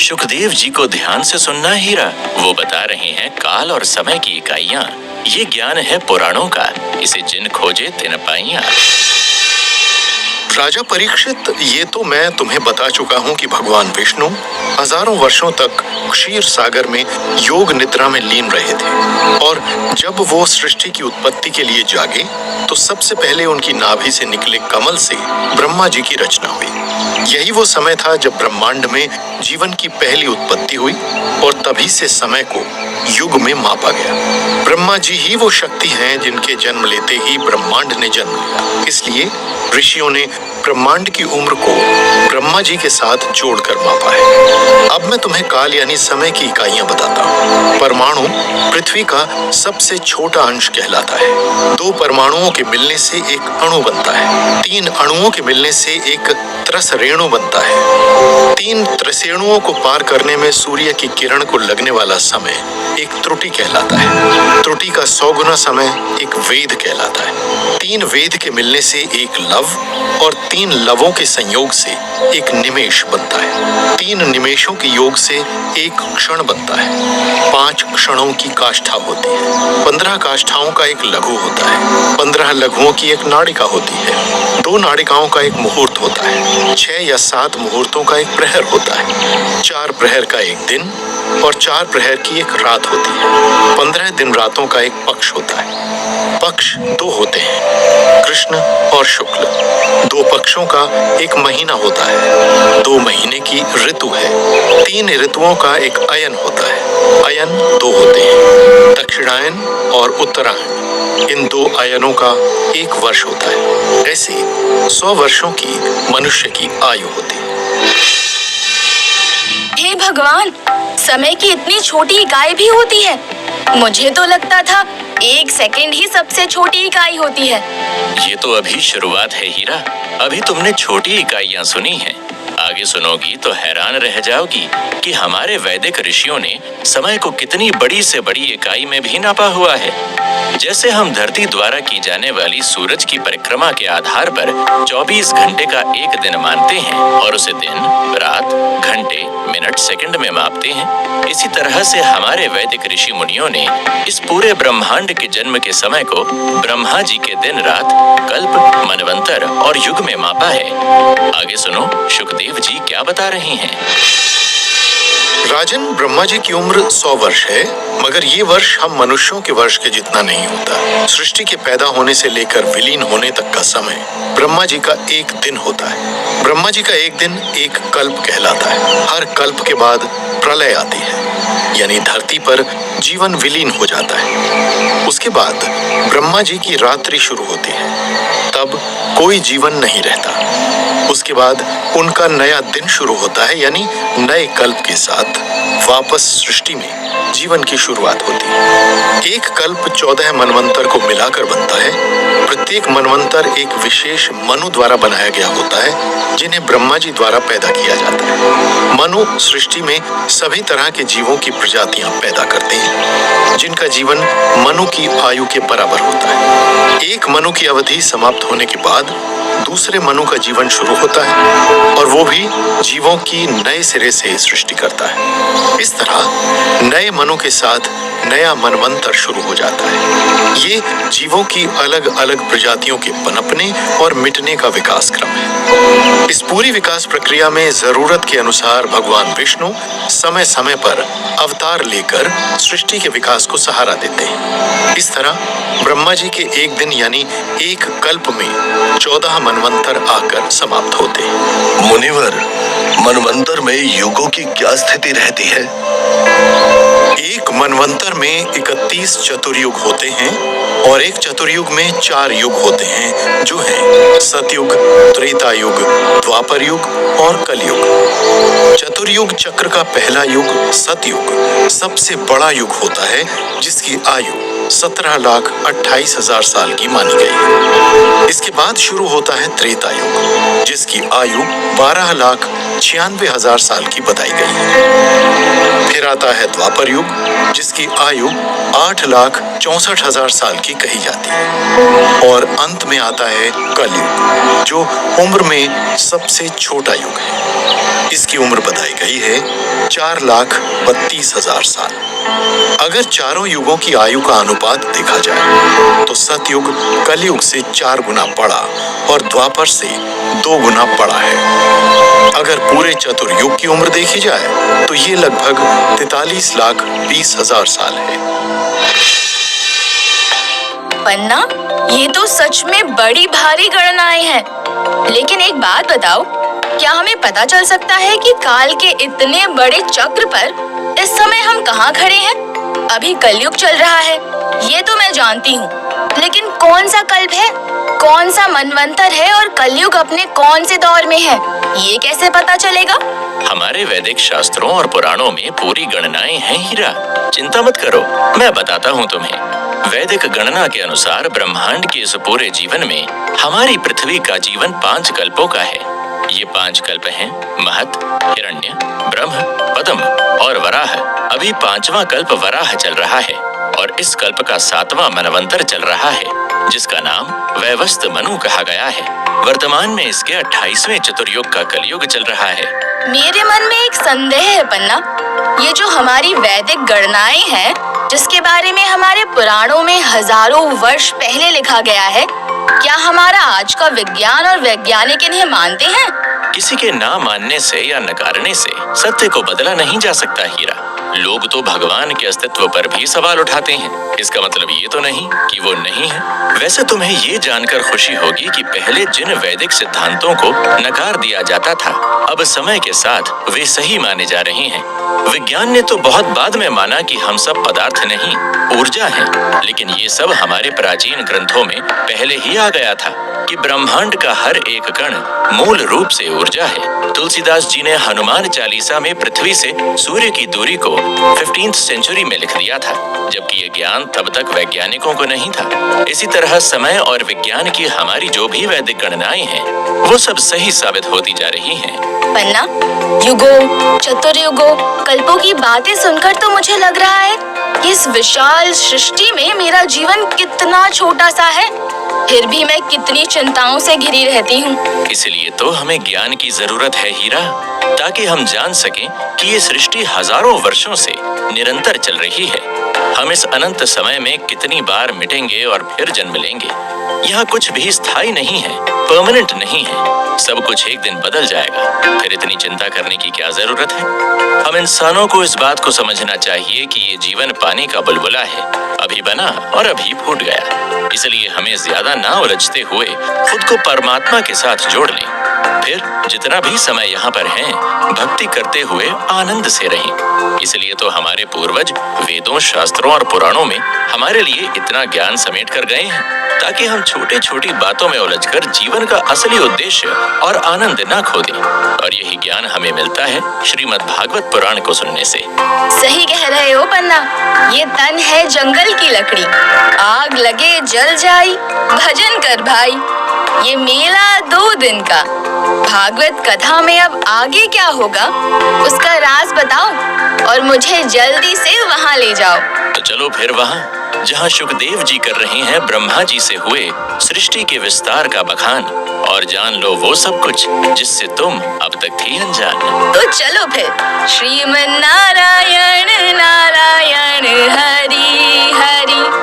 सुखदेव जी को ध्यान से सुनना हीरा। वो बता रहे हैं काल और समय की इकाइयाँ। ये ज्ञान है पुराणों का, इसे जिन खोजे तिन पाइयाँ। राजा परीक्षित, ये तो मैं तुम्हें बता चुका हूँ कि भगवान विष्णु हजारों वर्षों तक क्षीर सागर में योग निद्रा में लीन रहे थे और जब वो सृष्टि की उत्पत्ति के लिए जागे तो सबसे पहले उनकी नाभि से निकले कमल से ब्रह्मा जी की रचना हुई। यही वो समय था जब ब्रह्मांड में जीवन की पहली उत्पत्ति हुई और तभी से समय को युग में मापा गया। ब्रह्मा जी ही वो शक्ति हैं जिनके जन्म लेते ही ब्रह्मांड ने जन्म लिया। इसलिए ऋषियों ने ब्रह्मांड की उम्र को ब्रह्मा जी के साथ जोड़कर मापा है। अब मैं तुम्हें काल यानी समय की इकाइयां बताता हूँ। परमाणु पृथ्वी का सबसे छोटा अंश कहलाता है। 2 परमाणुओं के मिलने से एक अणु बनता है। 3 अणुओं के मिलने से एक त्रस रेणु बनता है। 3 त्रसेणुओं को पार करने में सूर्य की किरण को लगने वाला समय एक त्रुटि कहलाता है। त्रुटि का 100 गुना समय एक वेद कहलाता है। 3 वेद के मिलने से एक लव और 3 लवों के संयोग से एक निमेष बनता है। 3 निमेषों के योग से एक क्षण बनता है। 5 क्षणों की काष्ठा होती है। 15 काष्ठाओं का एक लघु होता है। 15 लघुओं की एक नाड़िका होती है। 2 नाड़िकाओं का एक मुहूर्त होता है। 6 या 7 मुहूर्तों का एक प्रहर होता है। 4 प्रहर का एक दिन और 4 प्रहर की एक रात होती है। 15 दिन रातों का एक पक्ष होता है। पक्ष 2 होते हैं, कृष्ण और शुक्ल। 2 पक्षों का एक महीना होता है। 2 महीने की ऋतु है। 3 ऋतुओं का एक अयन होता है। अयन 2 होते हैं, दक्षिणायन और उत्तरायण। इन 2 अयनों का एक वर्ष होता है। ऐसे 100 वर्षों की मनुष्य की आयु होती है। हे भगवान, समय की इतनी छोटी इकाई भी होती है। मुझे तो लगता था 1 सेकंड ही सबसे छोटी इकाई होती है। ये तो अभी शुरुआत है हीरा। अभी तुमने छोटी इकाइयाँ सुनी हैं, आगे सुनोगी तो हैरान रह जाओगी कि हमारे वैदिक ऋषियों ने समय को कितनी बड़ी से बड़ी इकाई में भी नापा हुआ है। जैसे हम धरती द्वारा की जाने वाली सूरज की परिक्रमा के आधार पर 24 घंटे का एक दिन मानते हैं और उसे दिन, रात, घंटे, मिनट, सेकंड में मापते हैं, इसी तरह से हमारे वैदिक ऋषि मुनियों ने इस पूरे ब्रह्मांड के जन्म के समय को ब्रह्मा जी के दिन, रात, कल्प, मनवंतर और युग में मापा है। आगे सुनो सुखदेव जी क्या बता रहे हैं। राजन, ब्रह्मा जी की उम्र 100 वर्ष है, मगर ये वर्ष हम मनुष्यों के वर्ष के जितना नहीं होता। सृष्टि के पैदा होने से लेकर विलीन होने तक का समय ब्रह्मा जी का एक दिन होता है। ब्रह्मा जी का एक दिन एक कल्प कहलाता है। हर कल्प के बाद प्रलय आती है, यानी धरती पर जीवन विलीन हो जाता है। उसके बाद ब्रह्मा जी की रात्रि शुरू होती है, तब कोई जीवन नहीं रहता। उसके बाद उनका नया दिन शुरू होता है, यानी नए कल्प के साथ वापस सृष्टि में जीवन की शुरुआत होती है। एक कल्प 14 मनवंतर को मिलाकर बनता है। प्रत्येक मनवंतर एक विशेष मनु द्वारा बनाया गया होता है, जिन्हें ब्रह्मा जी द्वारा पैदा किया जाता है। मनु सृष्टि में सभी तरह के जीवों की प्रजातियां पैदा करते हैं, जिनका जीवन मनु की आयु के बराबर होता है। एक मनु की अवधि समाप्त होने के बाद दूसरे मनु का जीवन शुरू होता है और वो भी जीवों की नए सिरे से सृष्टि करता है। इस तरह नए मनु के साथ नया मनवंतर शुरू हो जाता है। ये जीवों की अलग अलग प्रजातियों के पनपने और मिटने का विकास क्रम है। इस पूरी विकास प्रक्रिया में जरूरत के अनुसार भगवान विष्णु समय समय पर अवतार लेकर सृष्टि के विकास को सहारा देते हैं। इस तरह ब्रह्मा जी के एक दिन यानी एक कल्प में 14 मनवंतर आकर समाप्त होते हैं। मुनिवर, मनवंतर में युगों की क्या स्थिति रहती है? एक मनवंतर में 31 चतुर्युग होते हैं और एक चतुर्युग में 4 युग होते हैं, जो हैं सतयुग, त्रेता युग, द्वापर युग और कलयुग। चतुर्युग चक्र का पहला युग सतयुग सबसे बड़ा युग होता है, जिसकी आयु 17,28,000 साल की मानी गई है। इसके बाद शुरू होता है त्रेता युग, जिसकी आयु 12,96,000 साल की बताई गई है। फिर आता है द्वापर युग, जिसकी आयु 8,64,000 साल की कही जाती है। और अंत में आता है कलयुग, जो उम्र में सबसे छोटा युग है। इसकी उम्र बताई गई है 4,32,000 साल। अगर चारों युगों की आयु का अनुपात देखा जाए तो सतयुग कलयुग से 4 गुना बड़ा और द्वापर से 2 गुना बड़ा है। अगर पूरे चतुर्युग की उम्र देखी जाए तो ये लगभग 43,20,000 साल है। पन्ना, ये तो सच में बड़ी भारी गणनाएं हैं। लेकिन एक बात बताओ, क्या हमें पता चल सकता है कि काल के इतने बड़े चक्र पर इस समय हम कहाँ खड़े हैं? अभी कलयुग चल रहा है, ये तो मैं जानती हूँ, लेकिन कौन सा कल्प है, कौन सा मनवंतर है और कलयुग अपने कौन से दौर में है, ये कैसे पता चलेगा? हमारे वैदिक शास्त्रों और पुराणों में पूरी गणनाएं हैं हीरा। चिंता मत करो, मैं बताता हूँ तुम्हें। वैदिक गणना के अनुसार ब्रह्मांड के इस पूरे जीवन में हमारी पृथ्वी का जीवन 5 कल्पों का है। ये 5 कल्प हैं महत, हिरण्य, ब्रह्म, पद्म और वराह। अभी 5वां कल्प वराह चल रहा है और इस कल्प का 7वां मनवंतर चल रहा है, जिसका नाम वैवस्त मनु कहा गया है। वर्तमान में इसके 28वें चतुर्युग का कलयुग चल रहा है। मेरे मन में एक संदेह है पन्ना, ये जो हमारी वैदिक गणनाएं हैं, जिसके बारे में हमारे पुराणों में हजारों वर्ष पहले लिखा गया है, क्या हमारा आज का विज्ञान और वैज्ञानिक इन्हें मानते हैं? किसी के ना मानने से या नकारने से सत्य को बदला नहीं जा सकता हीरा। लोग तो भगवान के अस्तित्व पर भी सवाल उठाते हैं। इसका मतलब ये तो नहीं कि वो नहीं है। वैसे तुम्हें ये जानकर खुशी होगी कि पहले जिन वैदिक सिद्धांतों को नकार दिया जाता था, अब समय के साथ वे सही माने जा रहे हैं। विज्ञान ने तो बहुत बाद में माना कि हम सब पदार्थ नहीं, ऊर्जा हैं, लेकिन ये सब हमारे प्राचीन ग्रंथों में पहले ही आ गया था कि ब्रह्मांड का हर एक कण मूल रूप से ऊर्जा है। तुलसीदास जी ने हनुमान चालीसा में पृथ्वी से सूर्य की दूरी को 15th सेंचुरी में लिख दिया था, जबकि ये ज्ञान तब तक वैज्ञानिकों को नहीं था। इसी तरह समय और विज्ञान की हमारी जो भी वैदिक गणनाएं हैं, वो सब सही साबित होती जा रही हैं। पन्ना, युगों, चतुर्युगों, कल्पों की बातें सुनकर तो मुझे लग रहा है कि इस विशाल सृष्टि में मेरा जीवन कितना छोटा सा है, फिर भी मैं कितनी चिंताओं से घिरी रहती हूँ। इसलिए तो हमें ज्ञान की जरूरत है हीरा, ताकि हम जान सकें कि ये सृष्टि हजारों वर्षों से निरंतर चल रही है। हम इस अनंत समय में कितनी बार मिटेंगे और फिर जन्म लेंगे। यहाँ कुछ भी स्थायी नहीं है, परमानेंट नहीं है। सब कुछ एक दिन बदल जाएगा, फिर इतनी चिंता करने की क्या जरूरत है? हम इंसानों को इस बात को समझना चाहिए कि ये जीवन पानी का बुलबुला है, अभी बना और अभी फूट गया। इसलिए हमें ज्यादा ना उलझते हुए खुद को परमात्मा के साथ जोड़ लें। फिर जितना भी समय यहाँ पर है, भक्ति करते हुए आनंद से रहें। इसलिए तो हमारे पूर्वज वेदों, शास्त्रों और पुराणों में हमारे लिए इतना ज्ञान समेट कर गए हैं, ताकि हम छोटी छोटी बातों में उलझकर जीवन का असली उद्देश्य और आनंद न खो दें। और यही ज्ञान हमें मिलता है श्रीमद् भागवत पुराण को सुनने से। सही कह रहे हो पन्ना, ये तन है जंगल की लकड़ी, आग लगे जल जाई, भजन कर भाई। ये मेला 2 दिन का, भागवत कथा में अब आगे क्या होगा, उसका राज बताओ और मुझे जल्दी से वहाँ ले जाओ। तो चलो फिर वहाँ, जहाँ शुकदेव जी कर रहे हैं ब्रह्मा जी से हुए सृष्टि के विस्तार का बखान, और जान लो वो सब कुछ जिससे तुम अब तक थी अनजान। तो चलो फिर। श्रीमन नारायण नारायण हरि हरि।